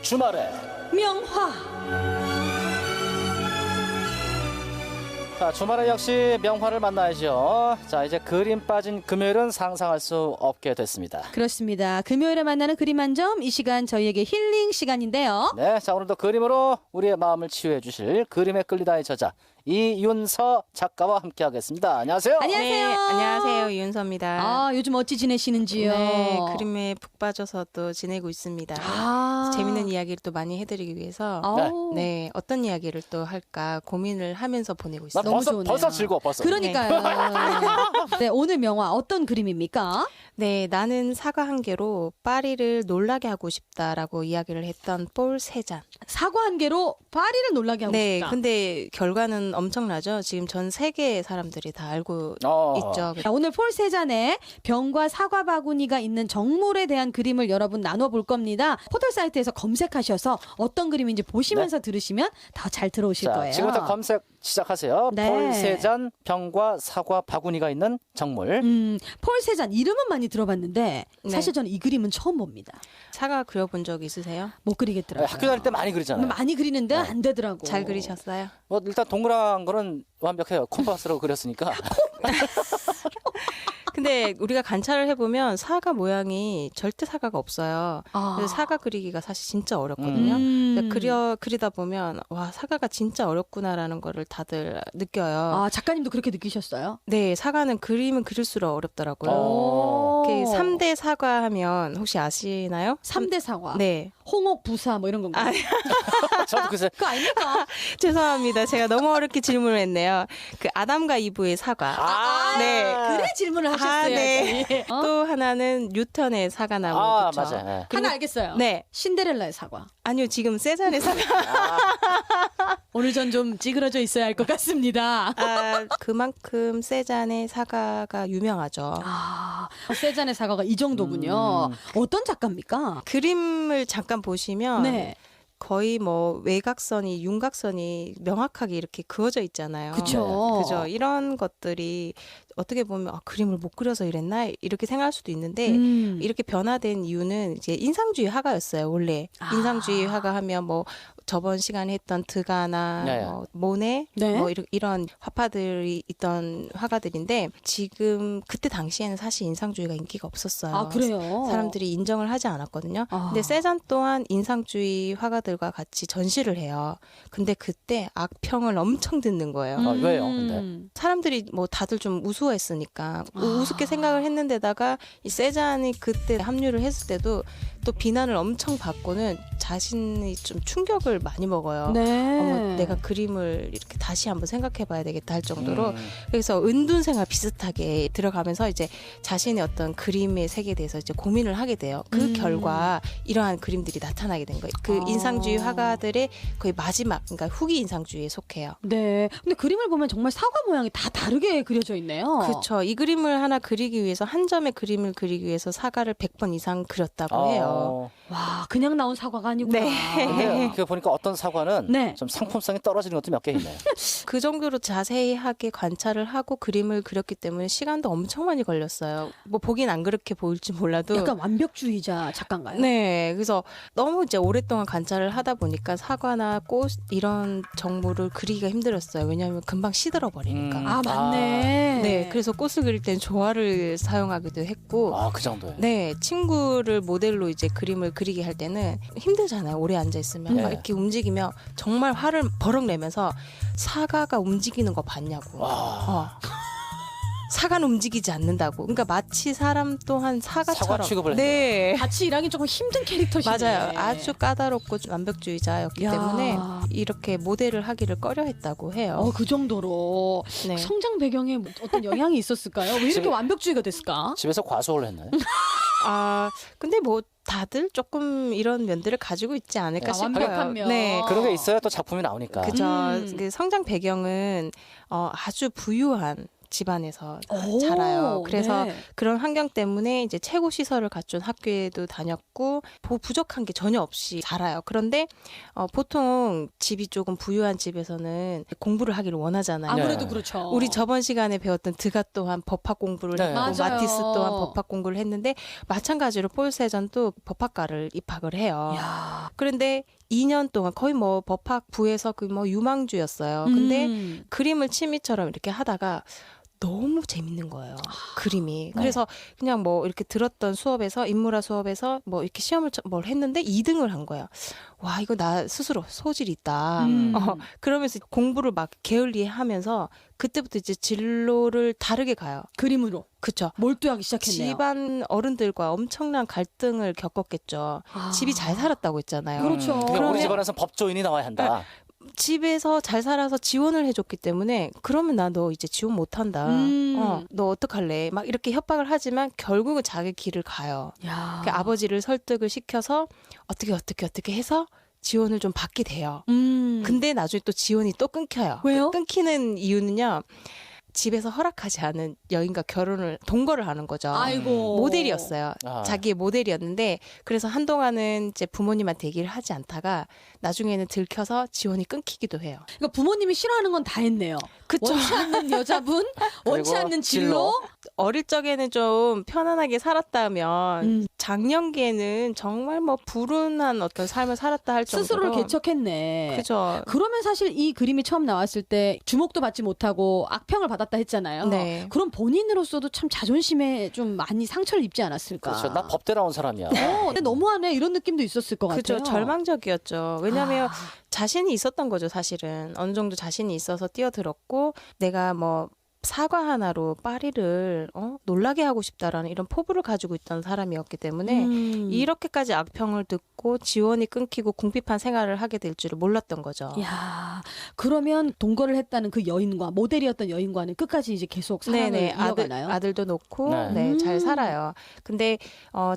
주말에 명화. 자, 주말에 역시 명화를 만나야죠. 자, 이제 그림 빠진 금요일은 상상할 수 없게 됐습니다. 그렇습니다. 금요일에 만나는 그림 한 점, 이 시간 저희에게 힐링 시간인데요. 네, 자, 오늘도 그림으로 우리의 마음을 치유해 주실 그림에 끌리다의 저자 이윤서 작가와 함께하겠습니다. 안녕하세요. 안녕하세요. 네, 안녕하세요. 이윤서입니다. 아, 요즘 어찌 지내시는지요? 네, 그림에 푹 빠져서 또 지내고 있습니다. 재밌는 이야기를 또 많이 해드리기 위해서 네, 어떤 이야기를 또 할까 고민을 하면서 보내고 있어요. 너무 좋네요. 벌써 즐거워, 벌써. 그러니까요. 네, 오늘 명화 어떤 그림입니까? 네, 나는 사과 한 개로 파리를 놀라게 하고 싶다라고 이야기를 했던 폴 세잔. 사과 한 개로 파리를 놀라게 하고 네, 싶다. 근데 결과는 엄청나죠. 지금 전 세계 사람들이 다 알고 있죠. 자, 오늘 폴 세잔의 병과 사과 바구니가 있는 정물에 대한 그림을 여러분 나눠볼 겁니다. 포털 사이트에서 검색하셔서 어떤 그림인지 보시면서 들으시면 더 잘 들어오실 자, 거예요. 지금부터 검색 시작하세요. 네. 폴 세잔 병과 사과 바구니가 있는 정물. 폴 세잔 이름은 많이 들어봤는데 네. 사실 저는 이 그림은 처음 봅니다. 사과 그려본 적 있으세요? 못 그리겠더라고요. 학교 다닐 때 많이 그리잖아요. 많이 그리는데 안 되더라고. 잘 그리셨어요? 뭐 일단 동그란 거는 완벽해요. 콤파스로 그렸으니까. 근데 우리가 관찰을 해보면 사과 모양이 절대 사과가 없어요. 그래서 사과 그리기가 사실 진짜 어렵거든요. 근데 그리다 보면 와, 사과가 진짜 어렵구나라는 거를 다들 느껴요. 아, 작가님도 그렇게 느끼셨어요? 네, 사과는 그리면 그릴수록 어렵더라고요. 오. 3대 사과 하면 혹시 아시나요? 3대 사과. 네. 홍옥, 부사 뭐 이런 건가요? 저도 글쎄. 그거 아닙니까? 죄송합니다. 제가 너무 어렵게 질문을 했네요. 그 아담과 이브의 사과. 네. 그래 질문을 하셨어요. 네. 어? 또 하나는 뉴턴의 사과나무. 아, 그쵸? 맞아요. 네. 하나 알겠어요. 네. 신데렐라의 사과. 아니요, 지금 세잔의 사과. 오늘 전 좀 찌그러져 있어야 할 것 같습니다. 아, 그만큼 세잔의 사과가 유명하죠. 아, 세잔의 사과가 이 정도군요. 어떤 작가입니까? 그림을 잠깐 보시면 네. 거의 뭐 외곽선이 윤곽선이 명확하게 이렇게 그어져 있잖아요. 그쵸. 그죠. 이런 것들이 어떻게 보면 그림을 못 그려서 이랬나 이렇게 생각할 수도 있는데 이렇게 변화된 이유는 이제 인상주의 화가였어요. 원래 인상주의 화가 하면 뭐 저번 시간에 했던 드가나 네. 뭐 모네 네. 뭐 이런 화파들이 있던 화가들인데 지금 그때 당시에는 사실 인상주의가 인기가 없었어요. 아, 그래요? 사람들이 인정을 하지 않았거든요. 근데 세잔 또한 인상주의 화가들과 같이 전시를 해요. 근데 그때 악평을 엄청 듣는 거예요. 왜요? 근데 사람들이 뭐 다들 좀 우스워했으니까 우습게 생각을 했는데다가 이 세잔이 그때 합류를 했을 때도 또 비난을 엄청 받고는 자신이 좀 충격을 많이 먹어요. 네. 어머, 내가 그림을 이렇게 다시 한번 생각해봐야 되겠다 할 정도로 그래서 은둔생활 비슷하게 들어가면서 이제 자신의 어떤 그림의 세계에 대해서 이제 고민을 하게 돼요. 그 결과 이러한 그림들이 나타나게 된 거예요. 그 인상주의 화가들의 거의 마지막, 그러니까 후기 인상주의에 속해요. 네. 근데 그림을 보면 정말 사과 모양이 다 다르게 그려져 있네요. 그렇죠. 이 그림을 하나 그리기 위해서 한 점의 그림을 그리기 위해서 사과를 100번 이상 그렸다고 해요. 와, 그냥 나온 사과가 아니구나. 근데 그 보니까 어떤 사과는 네. 좀 상품성이 떨어지는 것도 몇 개 있네요. 그 정도로 자세하게 관찰을 하고 그림을 그렸기 때문에 시간도 엄청 많이 걸렸어요. 뭐 보긴 안 그렇게 보일지 몰라도 약간 완벽주의자 작가인가요? 네, 그래서 너무 이제 오랫동안 관찰을 하다 보니까 사과나 꽃 이런 정물을 그리기가 힘들었어요. 왜냐하면 금방 시들어 버리니까. 아, 맞네. 네, 그래서 꽃을 그릴 땐 조화를 사용하기도 했고. 그 정도예요. 네, 친구를 모델로 이제 그림을 그리게 할 때는 힘들잖아요. 오래 앉아 있으면 막 이렇게 움직이며 정말 화를 버럭 내면서 사과가 움직이는 거 봤냐고. 사과는 움직이지 않는다고. 그러니까 마치 사람 또한 사과처럼. 사과 취급을 네. 같이 일하기 조금 힘든 캐릭터시네. 맞아요. 아주 까다롭고 완벽주의자였기 야. 때문에 이렇게 모델을 하기를 꺼려했다고 해요. 그 정도로 네. 성장 배경에 어떤 영향이 있었을까요? 왜 이렇게 완벽주의가 됐을까? 집에서 과수를 했나요? 근데 뭐 다들 조금 이런 면들을 가지고 있지 않을까 싶어요. 완벽한 면. 네. 그런 게 있어야 또 작품이 나오니까. 그죠. 그 성장 배경은 아주 부유한 집안에서 오, 자라요. 그래서 네. 그런 환경 때문에 이제 최고 시설을 갖춘 학교에도 다녔고 부족한 게 전혀 없이 자라요. 그런데 보통 집이 조금 부유한 집에서는 공부를 하기를 원하잖아요. 아무래도 네. 그렇죠. 우리 저번 시간에 배웠던 드가 또한 법학 공부를 네. 했고 맞아요. 마티스 또한 법학 공부를 했는데 마찬가지로 폴 세전도 법학과를 입학을 해요. 야. 그런데 2년 동안 거의 뭐 법학부에서 그 뭐 유망주였어요. 근데 그림을 취미처럼 이렇게 하다가 너무 재밌는 거예요. 그림이. 그래서 그냥 뭐 이렇게 들었던 수업에서 인문화 수업에서 뭐 이렇게 시험을 뭘 했는데 2등을 한 거예요. 와, 이거 나 스스로 소질이 있다. 그러면서 공부를 막 게을리하면서 그때부터 이제 진로를 다르게 가요. 그림으로 그쵸. 몰두하기 시작했네요. 집안 어른들과 엄청난 갈등을 겪었겠죠. 아. 집이 잘 살았다고 했잖아요. 그렇죠. 그러니까 우리 그러면- 집안에서 법조인이 나와야 한다. 집에서 잘 살아서 지원을 해줬기 때문에 그러면 나 너 이제 지원 못한다. 너 어떡할래? 막 이렇게 협박을 하지만 결국은 자기 길을 가요. 야. 그 아버지를 설득을 시켜서 어떻게 해서 지원을 좀 받게 돼요. 근데 나중에 또 지원이 또 끊겨요. 왜요? 끊기는 이유는요. 집에서 허락하지 않은 여인과 동거를 하는 거죠. 아이고. 모델이었어요. 아. 자기의 모델이었는데 그래서 한동안은 이제 부모님한테 얘기를 하지 않다가 나중에는 들켜서 지원이 끊기기도 해요. 그러니까 부모님이 싫어하는 건 다 했네요. 그쵸? 원치 않는 여자분, 원치 그리고 않는 진로. 어릴 적에는 좀 편안하게 살았다면 장년기에는 정말 뭐 불운한 어떤 삶을 살았다 할 정도로 스스로를 개척했네. 그죠. 그러면 사실 이 그림이 처음 나왔을 때 주목도 받지 못하고 악평을 받았다 했잖아요. 네. 그럼 본인으로서도 참 자존심에 좀 많이 상처를 입지 않았을까. 그렇죠. 나 법대 나온 사람이야. 근데 너무하네 이런 느낌도 있었을 것 그죠. 같아요. 절망적이었죠. 왜냐하면 아. 자신이 있었던 거죠, 사실은. 어느 정도 자신이 있어서 뛰어들었고 내가 뭐 사과 하나로 파리를 놀라게 하고 싶다라는 이런 포부를 가지고 있던 사람이었기 때문에 이렇게까지 악평을 듣고 지원이 끊기고 궁핍한 생활을 하게 될 줄을 몰랐던 거죠. 야, 그러면 동거를 했다는 그 여인과 모델이었던 여인과는 끝까지 이제 계속 사랑을 네네. 이어가나요? 아들도 놓고 네. 네, 잘 살아요. 근데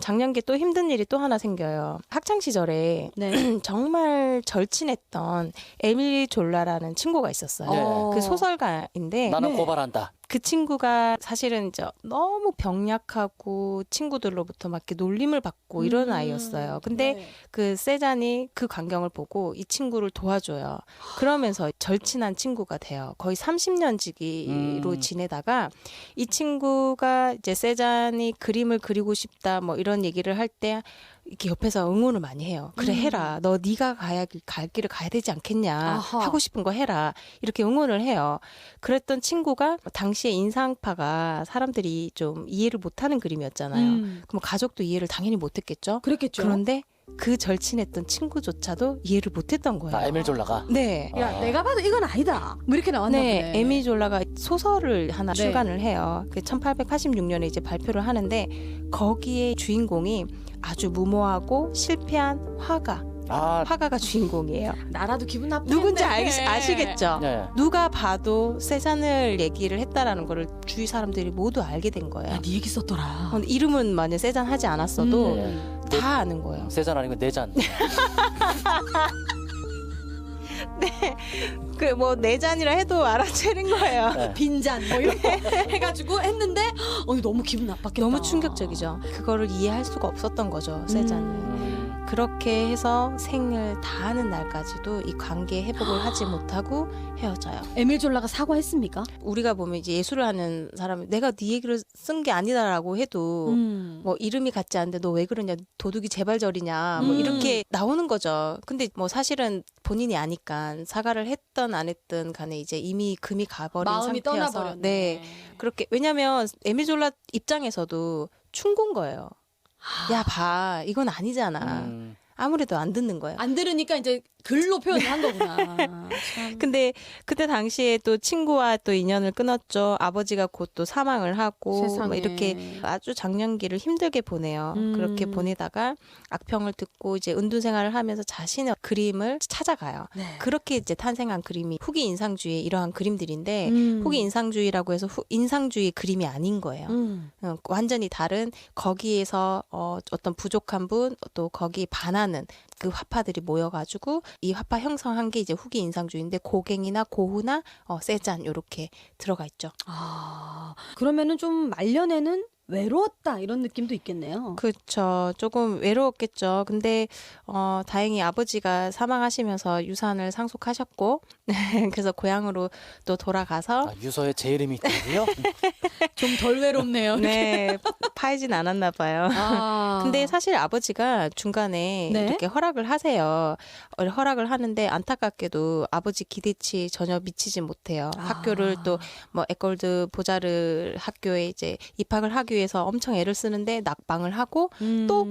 작년기에 또 힘든 일이 또 하나 생겨요. 학창 시절에 네. 정말 절친했던 에밀리 졸라라는 친구가 있었어요. 네. 그 소설가인데 나는 네. 고발한다. 그 친구가 사실은 이제 너무 병약하고 친구들로부터 막 이렇게 놀림을 받고 이런 아이였어요. 근데 네. 그 세잔이 그 광경을 보고 이 친구를 도와줘요. 그러면서 절친한 친구가 돼요. 거의 30년 지기로 지내다가 이 친구가 이제 세잔이 그림을 그리고 싶다 뭐 이런 얘기를 할 때 이렇게 옆에서 응원을 많이 해요. 그래 해라. 너 네가 갈 길을 가야 되지 않겠냐. 아하. 하고 싶은 거 해라. 이렇게 응원을 해요. 그랬던 친구가 당시에 인상파가 사람들이 좀 이해를 못하는 그림이었잖아요. 그럼 가족도 이해를 당연히 못했겠죠. 그랬겠죠. 그런데 그 절친했던 친구조차도 이해를 못했던 거예요. 나 에밀 졸라가. 네. 야, 내가 봐도 이건 아니다. 뭐 이렇게 나왔나 네, 보네. 에미 졸라가 소설을 하나 네. 출간을 해요. 그 1886년에 이제 발표를 하는데 거기에 주인공이 아주 무모하고 실패한 화가가 주인공이에요. 나라도 기분 나쁘네. 누군지 아시겠죠? 네. 누가 봐도 세잔을 얘기를 했다라는 거를 주위 사람들이 모두 알게 된 거예요. 야, 네 얘기 썼더라. 근데 이름은 만약 세잔 하지 않았어도 네. 다 아는 거예요. 세잔 아니고 내잔. 그 뭐 내 잔이라 해도 알아채는 거예요. 네. 빈잔 뭐 이렇게 해가지고 했는데 너무 기분 나빴겠다. 너무 충격적이죠. 그거를 이해할 수가 없었던 거죠, 세잔을. 그렇게 해서 생을 다하는 날까지도 이 관계 회복을 하지 못하고 헤어져요. 에밀 졸라가 사과했습니까? 우리가 보면 이제 예술을 하는 사람이 내가 네 얘기를 쓴 게 아니다라고 해도 뭐 이름이 같지 않은데 너 왜 그러냐, 도둑이 재발절이냐 뭐 이렇게 나오는 거죠. 근데 뭐 사실은 본인이 아니까 사과를 했던 안 했던 간에 이제 이미 금이 가버린 마음이 상태여서 떠나버렸네. 네, 그렇게. 왜냐하면 에밀 졸라 입장에서도 충고인 거예요. 야, 봐, 이건 아니잖아. 아무래도 안 듣는 거예요. 안 들으니까 이제 글로 표현을 한 거구나. 참. 근데 그때 당시에 또 친구와 또 인연을 끊었죠. 아버지가 곧 또 사망을 하고 세상에. 뭐 이렇게 아주 장년기를 힘들게 보내요. 그렇게 보내다가 악평을 듣고 이제 은둔 생활을 하면서 자신의 그림을 찾아가요. 네. 그렇게 이제 탄생한 그림이 후기 인상주의의 이러한 그림들인데 후기 인상주의라고 해서 인상주의 그림이 아닌 거예요. 완전히 다른, 거기에서 어떤 부족한 분, 또 거기에 반하는 그 화파들이 모여가지고 이 화파 형성한 게 이제 후기 인상주의인데 고갱이나 고후나 세잔 요렇게 들어가 있죠. 아, 그러면은 좀 말년에는 외로웠다 이런 느낌도 있겠네요. 그렇죠. 조금 외로웠겠죠. 근데 다행히 아버지가 사망하시면서 유산을 상속하셨고 그래서 고향으로 또 돌아가서 유서에 제 이름이 있다고요? 좀 덜 외롭네요. 네, 파이진 않았나 봐요. 아. 근데 사실 아버지가 중간에 네? 이렇게 허락을 하세요. 허락을 하는데 안타깝게도 아버지 기대치 전혀 미치지 못해요. 학교를 또 뭐 에콜드 보자르 학교에 이제 입학을 하기 위해서 엄청 애를 쓰는데 낙방을 하고 또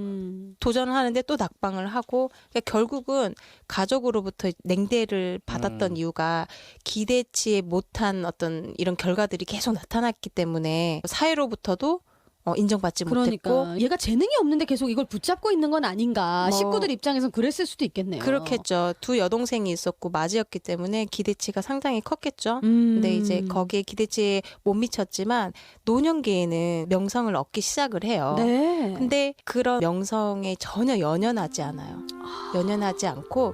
도전을 하는데 또 낙방을 하고 그러니까 결국은 가족으로부터 냉대를 받았던 이유가 기대치에 못한 어떤 이런 결과들이 계속 나타났기 때문에 사회로부터도 인정받지 그러니까 못했고 얘가 재능이 없는데 계속 이걸 붙잡고 있는 건 아닌가. 뭐 식구들 입장에선 그랬을 수도 있겠네요. 그렇겠죠. 두 여동생이 있었고 맞이였기 때문에 기대치가 상당히 컸겠죠. 근데 이제 거기에 기대치에 못 미쳤지만 노년기에는 명성을 얻기 시작을 해요. 네. 근데 그런 명성에 전혀 연연하지 않아요. 연연하지 않고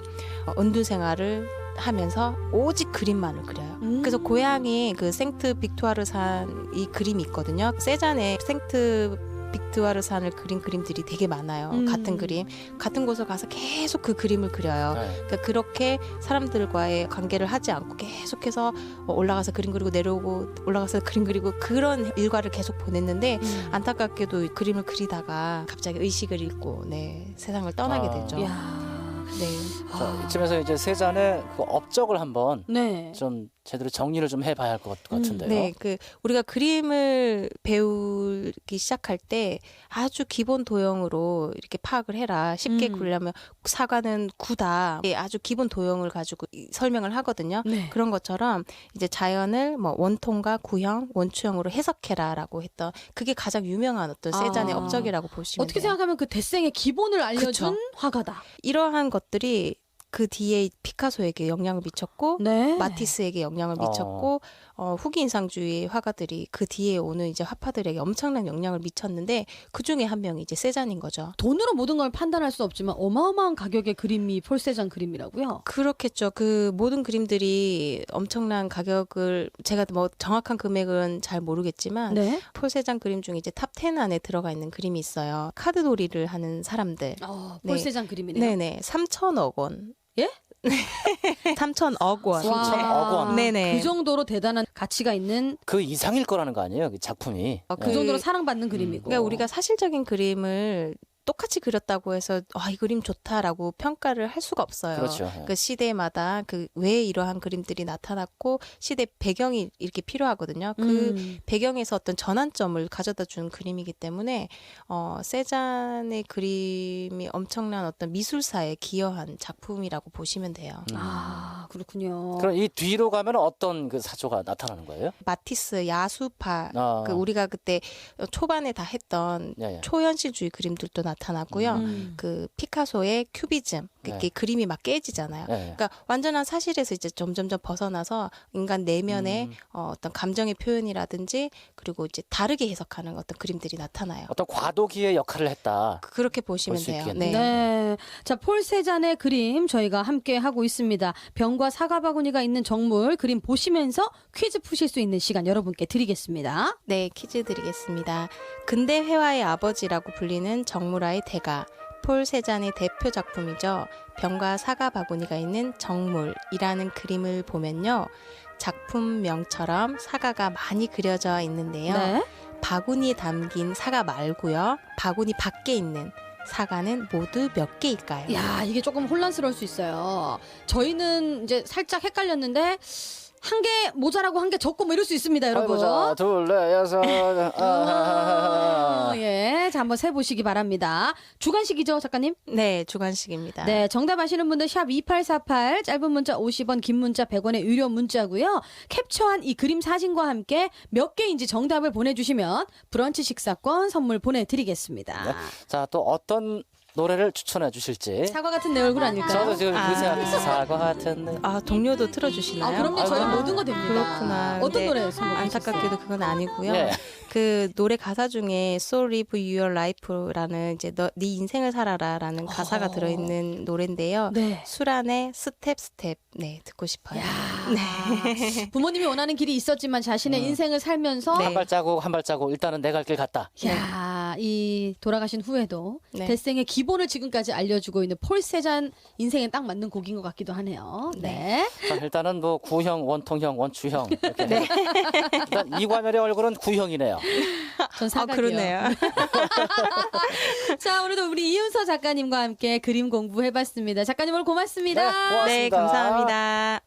은둔 생활을 하면서 오직 그림만을 그려요. 그래서 고향에 그 생트 빅투아르산 이 그림이 있거든요. 세잔에 생트 빅투아르산을 그린 그림들이 되게 많아요. 같은 그림, 같은 곳을 가서 계속 그 그림을 그려요. 네. 그러니까 그렇게 사람들과의 관계를 하지 않고 계속해서 올라가서 그림 그리고 내려오고 올라가서 그림 그리고 그런 일과를 계속 보냈는데 안타깝게도 그림을 그리다가 갑자기 의식을 잃고 세상을 떠나게 되죠. 야. 네. 자, 이쯤에서 이제 세잔의 그 업적을 한번 네. 좀 제대로 정리를 좀 해봐야 할 것 같은데요. 네, 우리가 그림을 배우기 시작할 때 아주 기본 도형으로 이렇게 파악을 해라. 쉽게 그리려면 사과는 구다. 아주 기본 도형을 가지고 설명을 하거든요. 네. 그런 것처럼 이제 자연을 뭐 원통과 구형, 원추형으로 해석해라라고 했던 그게 가장 유명한 어떤 세잔의 업적이라고 보시면 어떻게 돼요. 생각하면 그 데생의 기본을 알려준 그쵸. 화가다. 이러한 것들이 그 뒤에 피카소에게 영향을 미쳤고 네. 마티스에게 영향을 미쳤고 후기 인상주의 화가들이 그 뒤에 오는 이제 화파들에게 엄청난 영향을 미쳤는데 그 중에 한 명이 이제 세잔인 거죠. 돈으로 모든 걸 판단할 수 없지만 어마어마한 가격의 그림이 폴 세잔 그림이라고요. 그렇겠죠. 그 모든 그림들이 엄청난 가격을 제가 뭐 정확한 금액은 잘 모르겠지만 네. 폴 세잔 그림 중에 이제 탑 10 안에 들어가 있는 그림이 있어요. 카드놀이를 하는 사람들. 폴 네. 세잔 그림이네요. 네네. 3천억 원. 예? 3천억 원. 3천억 원. 네네. 그 정도로 대단한 가치가 있는 그 이상일 거라는 거 아니에요? 그 작품이. 그 정도로 사랑받는 그림이고. 그러니까 우리가 사실적인 그림을 똑같이 그렸다고 해서 이 그림 좋다라고 평가를 할 수가 없어요. 그렇죠. 그 시대마다 그 왜 이러한 그림들이 나타났고 시대 배경이 이렇게 필요하거든요. 그 배경에서 어떤 전환점을 가져다 준 그림이기 때문에 세잔의 그림이 엄청난 어떤 미술사에 기여한 작품이라고 보시면 돼요. 아, 그렇군요. 그럼 이 뒤로 가면 어떤 그 사조가 나타나는 거예요? 마티스 야수파 아. 그 우리가 그때 초반에 다 했던 예, 예. 초현실주의 그림들도 나타났고요. 그 피카소의 큐비즘 이렇게 네. 그림이 막 깨지잖아요. 예, 예. 그러니까 완전한 사실에서 이제 점점점 벗어나서 인간 내면의 어떤 감정의 표현이라든지 그리고 이제 다르게 해석하는 어떤 그림들이 나타나요. 어떤 과도기의 역할을 했다. 그렇게 보시면 수 돼요. 있겠네요. 네. 자, 폴 세잔의 그림 저희가 함께 하고 있습니다. 병과 사과 바구니가 있는 정물 그림 보시면서 퀴즈 푸실 수 있는 시간 여러분께 드리겠습니다. 네, 퀴즈 드리겠습니다. 근대 회화의 아버지라고 불리는 정무라의 대가 폴 세잔의 대표 작품이죠. 병과 사과 바구니가 있는 정물이라는 그림을 보면요. 작품명처럼 사과가 많이 그려져 있는데요. 네. 바구니에 담긴 사과 말고요. 바구니 밖에 있는 사과는 모두 몇 개일까요? 야, 이게 조금 혼란스러울 수 있어요. 저희는 이제 살짝 헷갈렸는데 한 개 모자라고 한 개 적고 뭐 이럴 수 있습니다, 여러분. 자, 둘, 넷, 여섯. 예. 자, 한번 세 보시기 바랍니다. 주간식이죠, 작가님? 네, 주관식입니다. 네, 정답 아시는 분들 샵 2848 짧은 문자 50원, 긴 문자 100원의 유료 문자고요. 캡처한 이 그림 사진과 함께 몇 개인지 정답을 보내주시면 브런치 식사권 선물 보내드리겠습니다. 네. 자, 또 어떤 노래를 추천해 주실지. 사과 같은 내 얼굴 아닐까요? 저도 지금 아. 그 생각했어요. 사과 같은 내. 아, 동료도 틀어주시나요? 그럼요. 저희 아, 모든 거 됩니다. 그렇구나. 어떤 근데 노래 선곡해 안타깝게도 그건 아니고요. 예. 그 노래 가사 중에 So Live Your Life라는 이제 네 인생을 살아라라는 가사가 들어있는 노래인데요. 네. 수란의 스텝 스텝 네 듣고 싶어요. 부모님이 원하는 길이 있었지만 자신의 인생을 살면서 네. 한 발자국 한 발자국 일단은 내 갈 길 갔다. 야, 이 돌아가신 후에도 네. 데생의 기본을 지금까지 알려주고 있는 폴 세잔 인생에 딱 맞는 곡인 것 같기도 하네요. 네. 자, 일단은 뭐 구형, 원통형, 원추형 이렇게. 네. 일단 이관열의 얼굴은 구형이네요. 전 사각이요. 그러네요. 자, 오늘도 우리 이윤서 작가님과 함께 그림 공부해봤습니다. 작가님 오늘 고맙습니다. 네, 고맙습니다. 네, 감사합니다.